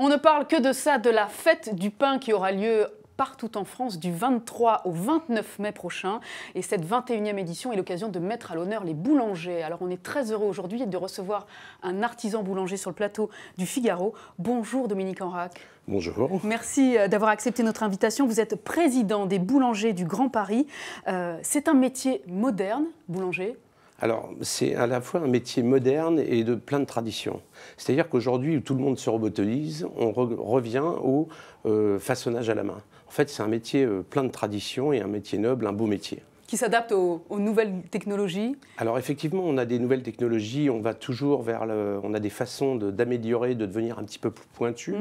On ne parle que de ça, de la fête du pain qui aura lieu partout en France du 23 au 29 mai prochain. Et cette 21e édition est l'occasion de mettre à l'honneur les boulangers. Alors on est très heureux aujourd'hui de recevoir un artisan boulanger sur le plateau du Figaro. Bonjour Dominique Enrac. Bonjour. Merci d'avoir accepté notre invitation. Vous êtes président des boulangers du Grand Paris. C'est un métier moderne, boulanger ? Alors, c'est à la fois un métier moderne et de plein de traditions. C'est-à-dire qu'aujourd'hui, où tout le monde se robotelise, on revient au façonnage à la main. En fait, c'est un métier plein de traditions et un métier noble, un beau métier. Qui s'adapte aux nouvelles technologies? Alors effectivement, on a des nouvelles technologies, on va toujours vers on a des façons d'améliorer, de devenir un petit peu plus pointu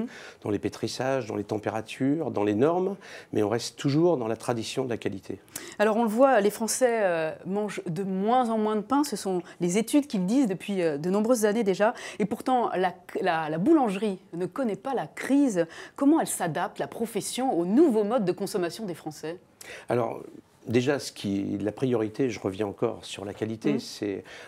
dans les pétrissages, dans les températures, dans les normes, mais on reste toujours dans la tradition de la qualité. Alors on le voit, les Français mangent de moins en moins de pain, ce sont les études qui le disent depuis de nombreuses années déjà, et pourtant la boulangerie ne connaît pas la crise. Comment elle s'adapte, la profession, aux nouveaux modes de consommation des Français? Alors, déjà, la priorité, je reviens encore sur la qualité,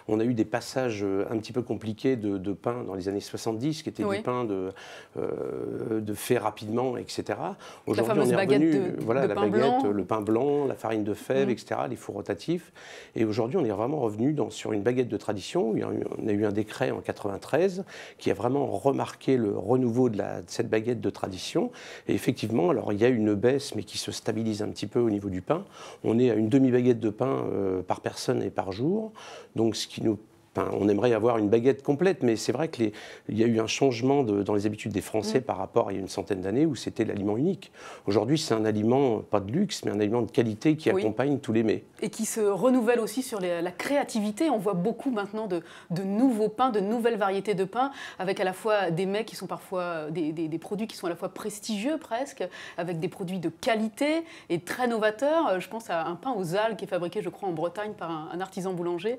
on a eu des passages un petit peu compliqués de pain dans les années 70, qui étaient du pain de fait rapidement, etc. Aujourd'hui, on est revenu, voilà, la baguette, le pain blanc, la farine de fèves, etc., les fours rotatifs. Et aujourd'hui, on est vraiment revenu sur une baguette de tradition. On a eu un décret en 93 qui a vraiment remarqué le renouveau de cette baguette de tradition. Et effectivement, alors il y a une baisse, mais qui se stabilise un petit peu au niveau du pain. On est à une demi-baguette de pain par personne et par jour, donc on aimerait avoir une baguette complète, mais c'est vrai qu'il y a eu un changement dans les habitudes des Français par rapport à il y a une centaine d'années où c'était l'aliment unique. Aujourd'hui, c'est un aliment, pas de luxe, mais un aliment de qualité qui accompagne tous les mets. Et qui se renouvelle aussi sur la créativité. On voit beaucoup maintenant de nouveaux pains, de nouvelles variétés de pains, avec à la fois des mets qui sont parfois des produits qui sont à la fois prestigieux presque, avec des produits de qualité et très novateurs. Je pense à un pain aux algues qui est fabriqué, je crois, en Bretagne par un artisan boulanger.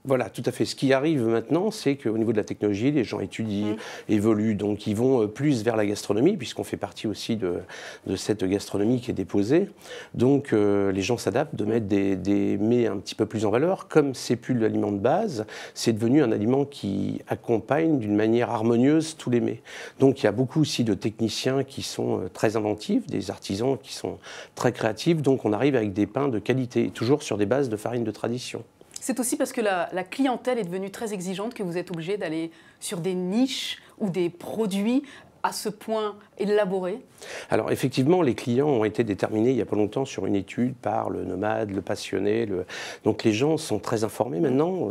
Voilà, tout à fait. Ce qui arrive maintenant, c'est qu'au niveau de la technologie, les gens étudient, évoluent, donc ils vont plus vers la gastronomie, puisqu'on fait partie aussi de cette gastronomie qui est déposée. Donc les gens s'adaptent de mettre des mets un petit peu plus en valeur. Comme c'est plus l'aliment de base, c'est devenu un aliment qui accompagne d'une manière harmonieuse tous les mets. Donc il y a beaucoup aussi de techniciens qui sont très inventifs, des artisans qui sont très créatifs. Donc on arrive avec des pains de qualité, toujours sur des bases de farine de tradition. C'est aussi parce que la clientèle est devenue très exigeante que vous êtes obligé d'aller sur des niches ou des produits à ce point élaborés? Alors effectivement, les clients ont été déterminés il n'y a pas longtemps sur une étude par le Nomade, le Passionné. Donc les gens sont très informés maintenant,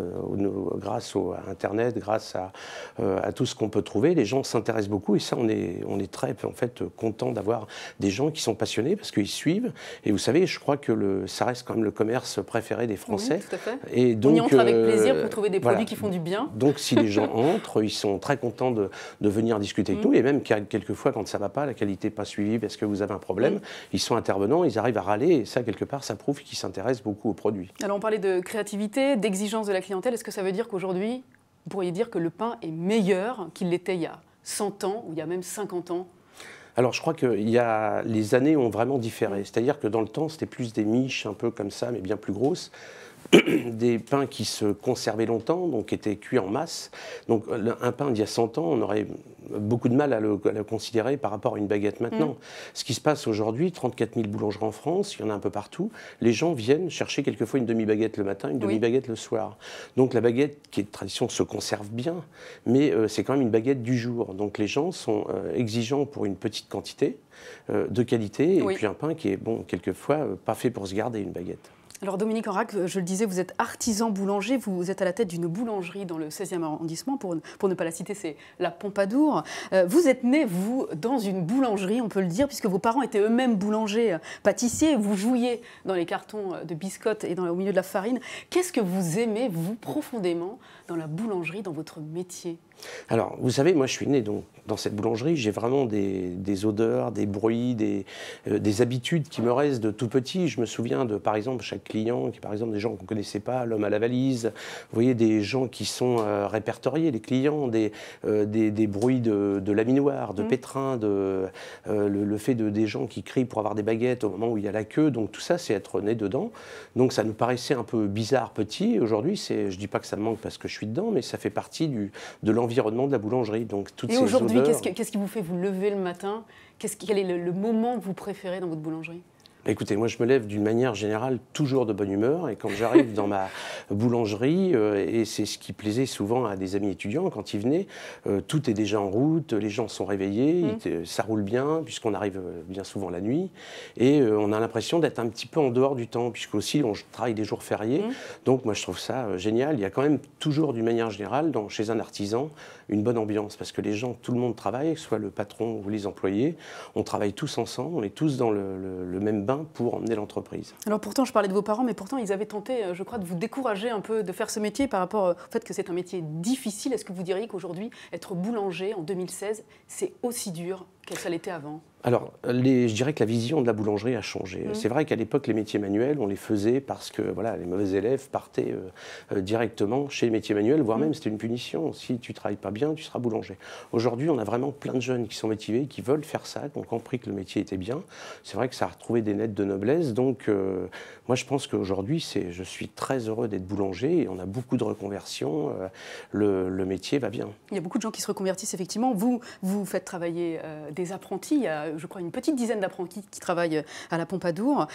grâce à Internet, grâce à tout ce qu'on peut trouver. Les gens s'intéressent beaucoup et ça, on est très en fait, content d'avoir des gens qui sont passionnés parce qu'ils suivent. Et vous savez, je crois que ça reste quand même le commerce préféré des Français. Oui, tout à fait. Et donc, on y entre avec plaisir pour trouver des produits qui font du bien. Donc si les gens entrent, ils sont très contents de venir discuter avec nous. Et même quelquefois, quand ça ne va pas, la qualité n'est pas suivie parce que vous avez un problème, ils sont intervenants, ils arrivent à râler et ça, quelque part, ça prouve qu'ils s'intéressent beaucoup aux produits. Alors on parlait de créativité, d'exigence de la clientèle. Est-ce que ça veut dire qu'aujourd'hui, vous pourriez dire que le pain est meilleur qu'il l'était il y a 100 ans ou il y a même 50 ans? Alors je crois que les années ont vraiment différé. C'est-à-dire que dans le temps, c'était plus des miches un peu comme ça, mais bien plus grosses. Des pains qui se conservaient longtemps, donc qui étaient cuits en masse. Donc un pain d'il y a 100 ans, on aurait beaucoup de mal à le considérer par rapport à une baguette maintenant. Ce qui se passe aujourd'hui, 34 000 boulangeries en France, il y en a un peu partout. Les gens viennent chercher quelquefois une demi-baguette le matin, une demi-baguette le soir. Donc la baguette, qui est de tradition, se conserve bien, mais c'est quand même une baguette du jour. Donc les gens sont exigeants pour une petite quantité de qualité, et puis un pain qui est, bon, quelquefois, pas fait pour se garder, une baguette. Alors Dominique Enrac, je le disais, vous êtes artisan boulanger, vous êtes à la tête d'une boulangerie dans le 16e arrondissement, pour ne pas la citer, c'est la Pompadour. Vous êtes né, vous, dans une boulangerie, on peut le dire, puisque vos parents étaient eux-mêmes boulangers, pâtissiers, vous jouiez dans les cartons de biscottes et au milieu de la farine. Qu'est-ce que vous aimez, vous, profondément, dans la boulangerie, dans votre métier ? Alors, vous savez, moi je suis né dans cette boulangerie, j'ai vraiment des odeurs, des bruits, des habitudes qui me restent de tout petit. Je me souviens de, par exemple, chaque client, par exemple des gens qu'on ne connaissait pas, l'homme à la valise, vous voyez, des gens qui sont répertoriés, les clients, des bruits de laminoir, de pétrin, le fait des gens qui crient pour avoir des baguettes au moment où il y a la queue, donc tout ça, c'est être né dedans. Donc ça nous paraissait un peu bizarre petit. Aujourd'hui, je ne dis pas que ça me manque parce que je suis dedans, mais ça fait partie de l'environnement l'environnement de la boulangerie. Donc, toutes et ces aujourd'hui, odeurs... qu'est-ce qui vous fait vous lever le matin? Quel est le moment que vous préférez dans votre boulangerie? Écoutez, moi je me lève d'une manière générale toujours de bonne humeur et quand j'arrive dans ma boulangerie, et c'est ce qui plaisait souvent à des amis étudiants quand ils venaient, tout est déjà en route, les gens sont réveillés, ça roule bien puisqu'on arrive bien souvent la nuit et on a l'impression d'être un petit peu en dehors du temps puisqu'aussi on travaille des jours fériés. Donc moi je trouve ça génial. Il y a quand même toujours d'une manière générale chez un artisan une bonne ambiance parce que les gens, tout le monde travaille, que ce soit le patron ou les employés, on travaille tous ensemble, on est tous dans le même bain pour emmener l'entreprise. Alors pourtant, je parlais de vos parents, mais pourtant ils avaient tenté, je crois, de vous décourager un peu de faire ce métier par rapport au fait que c'est un métier difficile. Est-ce que vous diriez qu'aujourd'hui, être boulanger en 2016, c'est aussi dur que ça l'était avant? Alors, je dirais que la vision de la boulangerie a changé. C'est vrai qu'à l'époque, les métiers manuels, on les faisait parce que voilà, les mauvais élèves partaient directement chez les métiers manuels, voire même c'était une punition. Si tu ne travailles pas bien, tu seras boulanger. Aujourd'hui, on a vraiment plein de jeunes qui sont motivés, qui veulent faire ça, qui ont compris que le métier était bien. C'est vrai que ça a retrouvé des lettres de noblesse. Donc, moi, je pense qu'aujourd'hui, je suis très heureux d'être boulanger et on a beaucoup de reconversions. Le métier va bien. Il y a beaucoup de gens qui se reconvertissent, effectivement. Vous faites travailler des apprentis. Il y a, je crois, une petite dizaine d'apprentis qui travaillent à la Pompadour.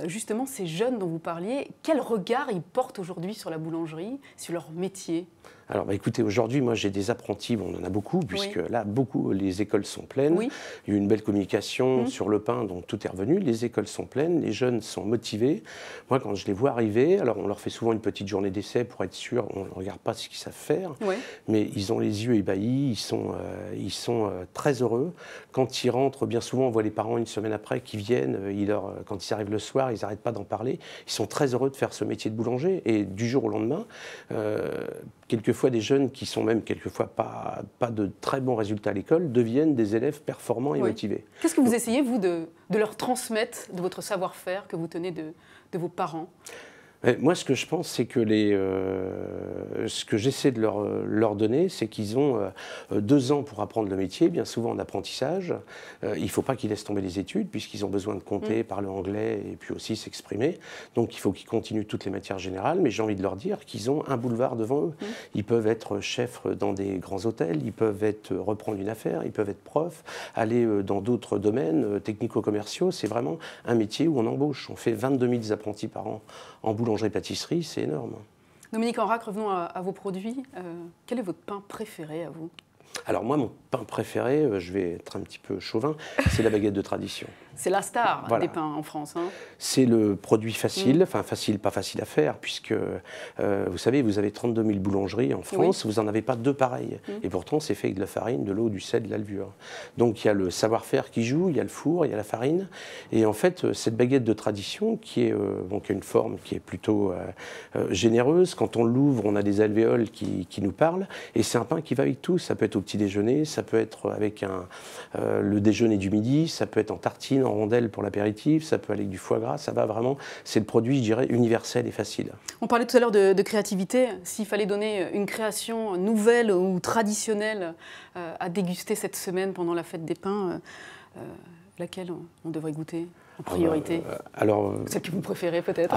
Justement, ces jeunes dont vous parliez, quel regard ils portent aujourd'hui sur la boulangerie, sur leur métier? Alors, écoutez, aujourd'hui, moi, j'ai des apprentis, on en a beaucoup, puisque là, les écoles sont pleines. Il y a eu une belle communication sur le pain, donc tout est revenu. Les écoles sont pleines, les jeunes sont motivés. Moi, quand je les vois arriver, alors on leur fait souvent une petite journée d'essai pour être sûr, on ne regarde pas ce qu'ils savent faire, mais ils ont les yeux ébahis, ils sont très heureux. Quand ils rentrent, bien souvent, on voit les parents une semaine après qui viennent, quand ils arrivent le soir, ils n'arrêtent pas d'en parler. Ils sont très heureux de faire ce métier de boulanger, et du jour au lendemain, quelquefois des jeunes qui sont même quelquefois pas de très bons résultats à l'école deviennent des élèves performants et motivés. Qu'est-ce que vous essayez, vous, de leur transmettre de votre savoir-faire que vous tenez de vos parents? Moi, ce que je pense, c'est que ce que j'essaie de leur donner, c'est qu'ils ont 2 ans pour apprendre le métier, bien souvent en apprentissage. Il ne faut pas qu'ils laissent tomber les études, puisqu'ils ont besoin de compter, parler anglais et puis aussi s'exprimer. Donc, il faut qu'ils continuent toutes les matières générales. Mais j'ai envie de leur dire qu'ils ont un boulevard devant eux. Ils peuvent être chefs dans des grands hôtels, ils peuvent reprendre une affaire, ils peuvent être profs, aller dans d'autres domaines technico-commerciaux. C'est vraiment un métier où on embauche. On fait 22 000 apprentis par an en boulangerie-pâtisserie, c'est énorme. Dominique Enrac, revenons à vos produits. Quel est votre pain préféré à vous? Alors moi, mon pain préféré, je vais être un petit peu chauvin, c'est la baguette de tradition. C'est la star des pains en France. C'est le produit facile, enfin facile, pas facile à faire, puisque vous savez, vous avez 32 000 boulangeries en France, vous n'en avez pas 2 pareils. Et pourtant, c'est fait avec de la farine, de l'eau, du sel, de la levure. Donc il y a le savoir-faire qui joue, il y a le four, il y a la farine. Et en fait, cette baguette de tradition, qui a une forme qui est plutôt généreuse, quand on l'ouvre, on a des alvéoles qui nous parlent. Et c'est un pain qui va avec tout. Ça peut être au petit déjeuner, ça peut être avec le déjeuner du midi, ça peut être en tartine, en rondelles pour l'apéritif, ça peut aller avec du foie gras, ça va vraiment, c'est le produit, je dirais, universel et facile. On parlait tout à l'heure de créativité. S'il fallait donner une création nouvelle ou traditionnelle à déguster cette semaine pendant la fête des pains, laquelle on devrait goûter en priorité? Celle que vous préférez peut-être?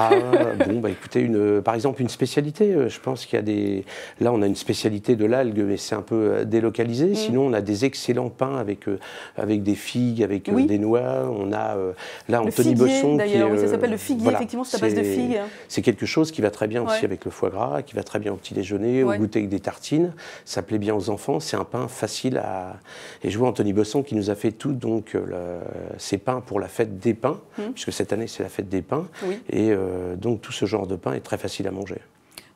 Écoutez, par exemple une spécialité, je pense qu'il y a des... Là on a une spécialité de l'algue, mais c'est un peu délocalisé. Sinon on a des excellents pains avec des figues, avec des noix. On a là Anthony Besson d'ailleurs, ça s'appelle le figuier, effectivement, c'est à base de figues. C'est quelque chose qui va très bien aussi avec le foie gras, qui va très bien au petit déjeuner, au goûter avec des tartines. Ça plaît bien aux enfants, c'est un pain facile à... Et je vois Anthony Besson qui nous a fait tout, donc ces pains pour la fête des pains, puisque cette année c'est la fête des pains, et donc tout ce genre de pain est très facile à manger.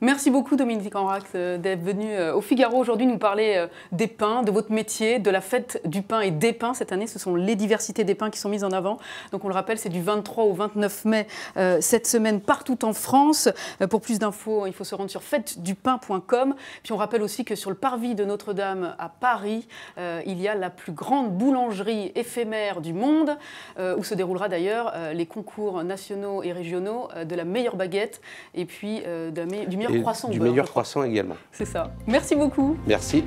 Merci beaucoup Dominique Enrac d'être venu au Figaro aujourd'hui nous parler des pains, de votre métier, de la fête du pain et des pains. Cette année, ce sont les diversités des pains qui sont mises en avant. Donc on le rappelle, c'est du 23 au 29 mai cette semaine partout en France. Pour plus d'infos, il faut se rendre sur fêtedupain.com. Puis on rappelle aussi que sur le parvis de Notre-Dame à Paris, il y a la plus grande boulangerie éphémère du monde, où se déroulera d'ailleurs les concours nationaux et régionaux de la meilleure baguette et puis du meilleur croissant. Du meilleur croissant également. C'est ça. Merci beaucoup. Merci.